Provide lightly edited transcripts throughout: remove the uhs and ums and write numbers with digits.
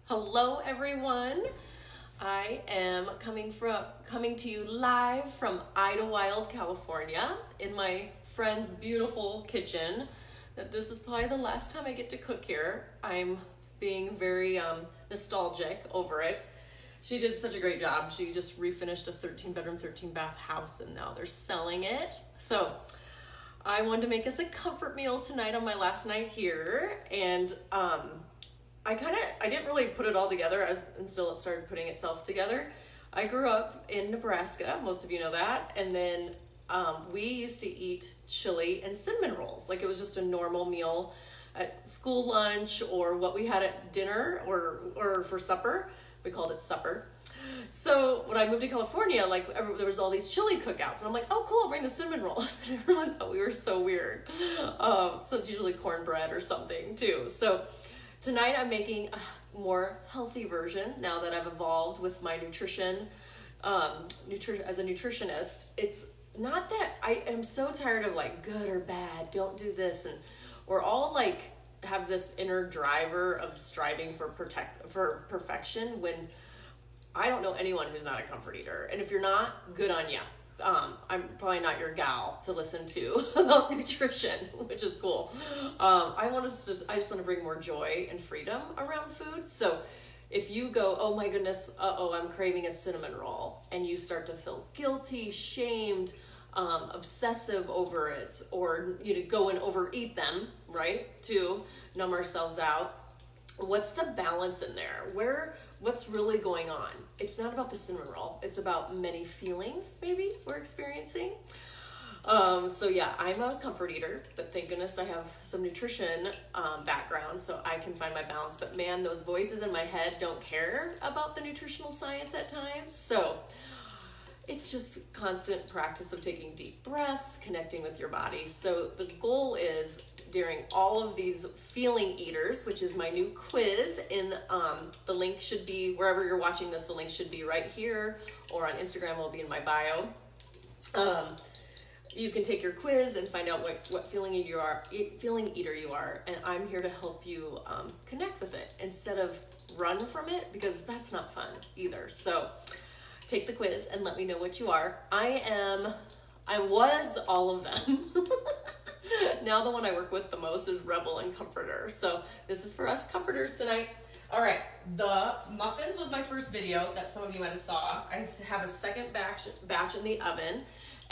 Hello everyone. I am coming to you live from Idlewild, California in my friend's beautiful kitchen. This is probably the last time I get to cook here. I'm being very nostalgic over it. She did such a great job. She just refinished a 13-bedroom, 13-bath house and now they're selling it. So I wanted to make us a comfort meal tonight on my last night here, and I didn't really put it all together until it started putting itself together. I grew up in Nebraska, most of you know that, and then we used to eat chili and cinnamon rolls. Like it was just a normal meal at school lunch or what we had at dinner or for supper. We called it supper. So when I moved to California, there was all these chili cookouts, and I'm like, oh cool, I'll bring the cinnamon rolls. And everyone thought we were so weird. So it's usually cornbread or something too. So tonight I'm making a more healthy version now that I've evolved with my nutrition, as a nutritionist. It's not that I am so tired of like good or bad, don't do this, and we're all like have this inner driver of striving for perfection when I don't know anyone who's not a comfort eater. And if you're not, good on you. I'm probably not your gal to listen to about nutrition, which is cool. I just want to bring more joy and freedom around food. So if you go, oh my goodness, I'm craving a cinnamon roll, and you start to feel guilty, shamed, obsessive over it, or you go and overeat them, right, to numb ourselves out. What's the balance in there? What's really going on? It's not about the cinnamon roll. It's about many feelings maybe we're experiencing. So yeah, I'm a comfort eater, but thank goodness I have some nutrition background so I can find my balance. But man, those voices in my head don't care about the nutritional science at times. So it's just constant practice of taking deep breaths, connecting with your body. So the goal is during all of these feeling eaters, which is my new quiz, the link should be, wherever you're watching this, the link should be right here, or on Instagram will be in my bio. You can take your quiz and find out what feeling eater you are, and I'm here to help you connect with it instead of run from it, because that's not fun either. So take the quiz and let me know what you are. I was all of them. Now the one I work with the most is Rebel and Comforter. So this is for us comforters tonight. All right, the muffins was my first video that some of you might have saw. I have a second batch in the oven,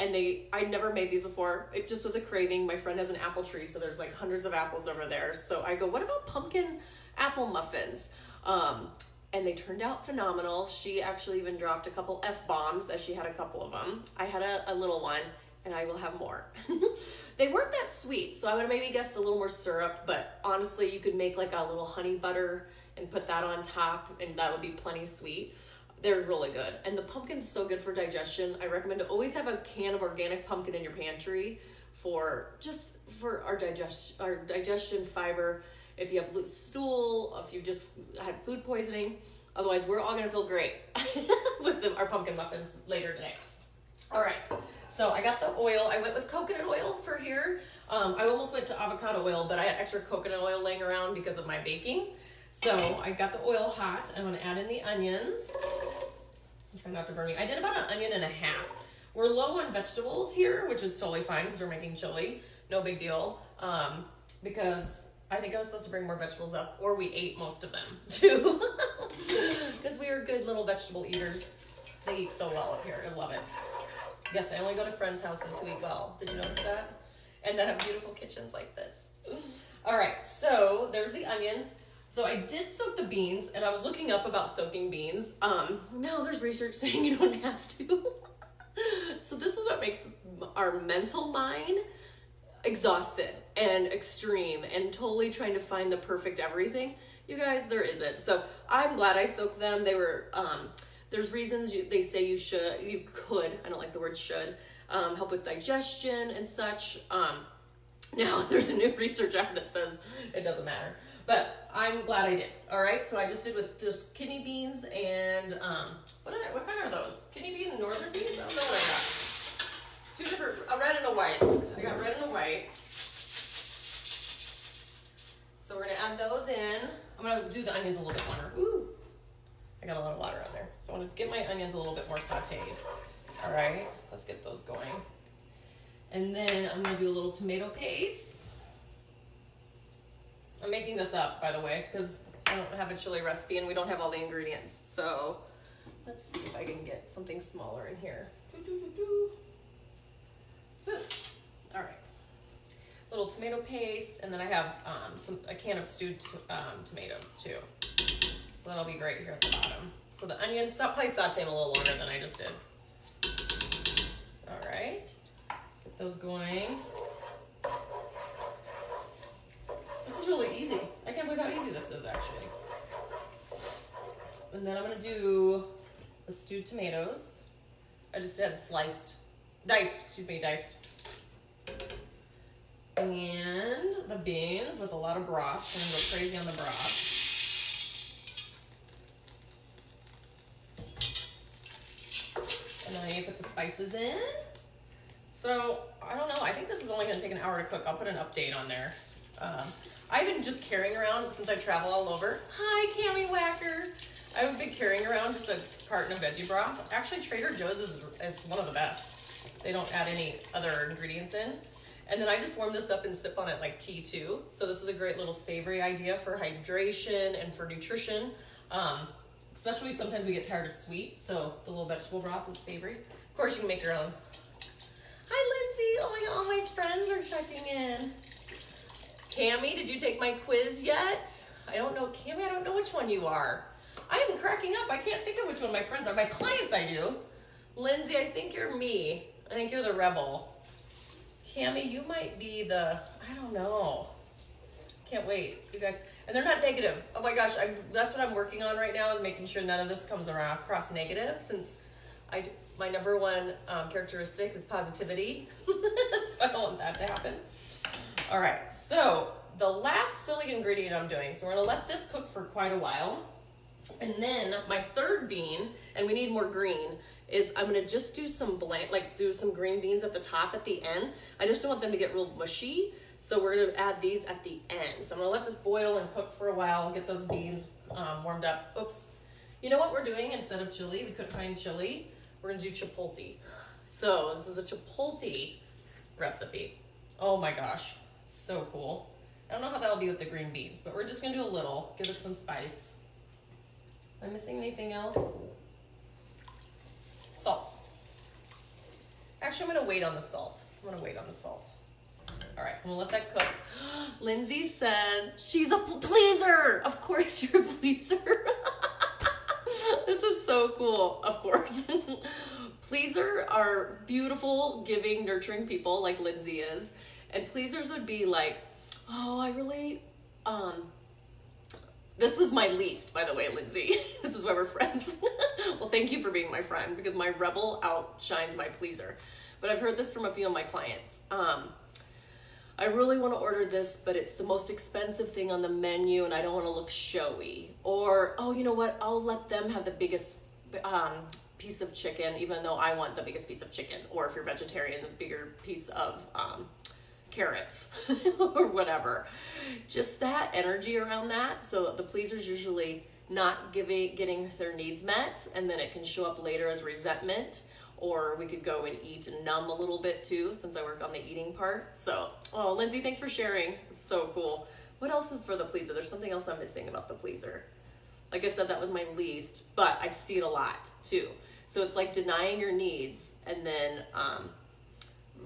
and I'd never made these before. It just was a craving. My friend has an apple tree, so there's like hundreds of apples over there. So I go, what about pumpkin apple muffins? And they turned out phenomenal. She actually even dropped a couple F-bombs, as she had a couple of them. I had a little one, and I will have more. They weren't that sweet, so I would have maybe guessed a little more syrup, but honestly, you could make like a little honey butter and put that on top, and that would be plenty sweet. They're really good. And the pumpkin's so good for digestion. I recommend to always have a can of organic pumpkin in your pantry for our digestion, fiber. If you have loose stool, if you just had food poisoning. Otherwise, we're all going to feel great with our pumpkin muffins later today. All right, so I got the oil. I went with coconut oil for here. I almost went to avocado oil, but I had extra coconut oil laying around because of my baking. So I got the oil hot. I'm going to add in the onions. Try not to burn me. I did about 1.5 onions. We're low on vegetables here, which is totally fine because we're making chili. No big deal. Because I think I was supposed to bring more vegetables up, or we ate most of them too. Because we are good little vegetable eaters. They eat so well up here. I love it. Yes, I only go to friends' houses who eat well. Did you notice that? And that have beautiful kitchens like this. All right, so there's the onions. So I did soak the beans, and I was looking up about soaking beans. Now there's research saying you don't have to. So this is what makes our mental mind exhausted and extreme and totally trying to find the perfect everything. You guys, there isn't. So I'm glad I soaked them. They were, there's reasons they say you could, I don't like the word should, help with digestion and such. Now there's a new research out that says it doesn't matter, but I'm glad I did. All right, so I just did with just kidney beans and, what kind are those? Kidney beans and northern beans? I don't know what I got. Two different, a red and a white. I got red and a white. So we're gonna add those in. I'm gonna do the onions a little bit longer. Ooh, I got a lot of water on there. So I wanna get my onions a little bit more sauteed. All right, let's get those going. And then I'm gonna do a little tomato paste. I'm making this up, by the way, because I don't have a chili recipe and we don't have all the ingredients. So let's see if I can get something smaller in here. So, all right. Little tomato paste, and then I have a can of stewed tomatoes too. So that'll be great here at the bottom. So the onions, probably saute them a little longer than I just did. All right, get those going. This is really easy. I can't believe how easy this is actually. And then I'm gonna do the stewed tomatoes. I just had diced. And the beans with a lot of broth. I'm gonna go crazy on the broth. And then I need to put the spices in. So, I don't know, I think this is only gonna take an hour to cook. I'll put an update on there. I've been just carrying around, since I travel all over. Hi, Cammie Whacker. I've been carrying around just a carton of veggie broth. Actually, Trader Joe's is one of the best. They don't add any other ingredients in. And then I just warm this up and sip on it like tea too. So this is a great little savory idea for hydration and for nutrition. Especially sometimes we get tired of sweet, so the little vegetable broth is savory. Of course, you can make your own. Hi, Lindsay. Oh my God, all my friends are checking in. Cammie, did you take my quiz yet? I don't know, Cammie, I don't know which one you are. I am cracking up. I can't think of which one my friends are. My clients, I do. Lindsay, I think you're me. I think you're the rebel. Cammie, you might be the, I don't know. Can't wait, you guys. And they're not negative. Oh my gosh, that's what I'm working on right now, is making sure none of this comes across negative, since my number one characteristic is positivity. So I don't want that to happen. All right, so the last silly ingredient I'm doing, so we're gonna let this cook for quite a while. And then my third bean, and we need more green, is I'm gonna just do some do some green beans at the top at the end. I just don't want them to get real mushy, so we're gonna add these at the end. So I'm gonna let this boil and cook for a while, get those beans warmed up. Oops. You know what we're doing instead of chili? We couldn't find chili. We're gonna do chipotle. So this is a chipotle recipe. Oh my gosh, so cool. I don't know how that'll be with the green beans, but we're just gonna do a little, give it some spice. Am I missing anything else? Salt. Actually, I'm gonna wait on the salt. All right, so I'm gonna let that cook. Lindsay says, she's a pleaser. Of course you're a pleaser. This is so cool, of course. Pleaser are beautiful, giving, nurturing people like Lindsay is. And pleasers would be like, oh, I really, this was my least, by the way, Lindsay. This is why we're friends. Well, thank you for being my friend, because my rebel outshines my pleaser. But I've heard this from a few of my clients. I really want to order this, but it's the most expensive thing on the menu and I don't want to look showy. Or, oh, you know what? I'll let them have the biggest piece of chicken, even though I want the biggest piece of chicken. Or if you're vegetarian, the bigger piece of carrots or whatever. Just that energy around that. So the pleaser's usually not getting their needs met, and then it can show up later as resentment. Or we could go and eat and numb a little bit too, since I work on the eating part. So, oh, Lindsay, thanks for sharing. It's so cool. What else is for the pleaser? There's something else I'm missing about the pleaser. Like I said, that was my least, but I see it a lot too. So it's like denying your needs and then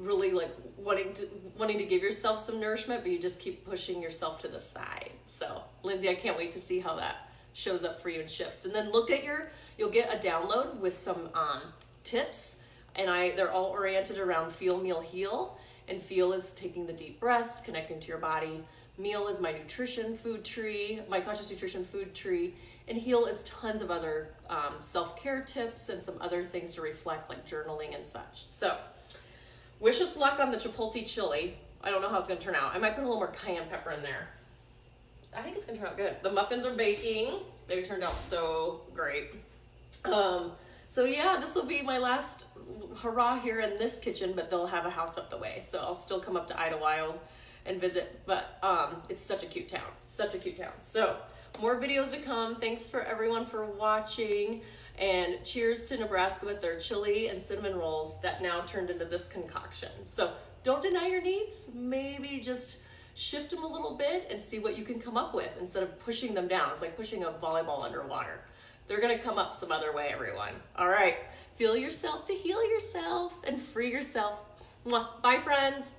really like wanting to give yourself some nourishment, but you just keep pushing yourself to the side. So, Lindsay, I can't wait to see how that shows up for you and shifts. And then look at you'll get a download with some tips, and they're all oriented around feel, meal, heal. And feel is taking the deep breaths, connecting to your body. Meal is my nutrition food tree, my conscious nutrition food tree. And heal is tons of other self-care tips and some other things to reflect, like journaling and such. So wish us luck on the chipotle chili. I don't know how it's gonna turn out. I might put a little more cayenne pepper in there. I think it's gonna turn out good. The muffins are baking. They turned out so great. So yeah, this will be my last hurrah here in this kitchen, but they'll have a house up the way. So I'll still come up to Idlewild and visit. But it's such a cute town, such a cute town. So more videos to come. Thanks for everyone for watching. And cheers to Nebraska with their chili and cinnamon rolls that now turned into this concoction. So don't deny your needs. Maybe just shift them a little bit and see what you can come up with instead of pushing them down. It's like pushing a volleyball underwater. They're gonna come up some other way, everyone. All right, feel yourself to heal yourself and free yourself. Mwah. Bye, friends.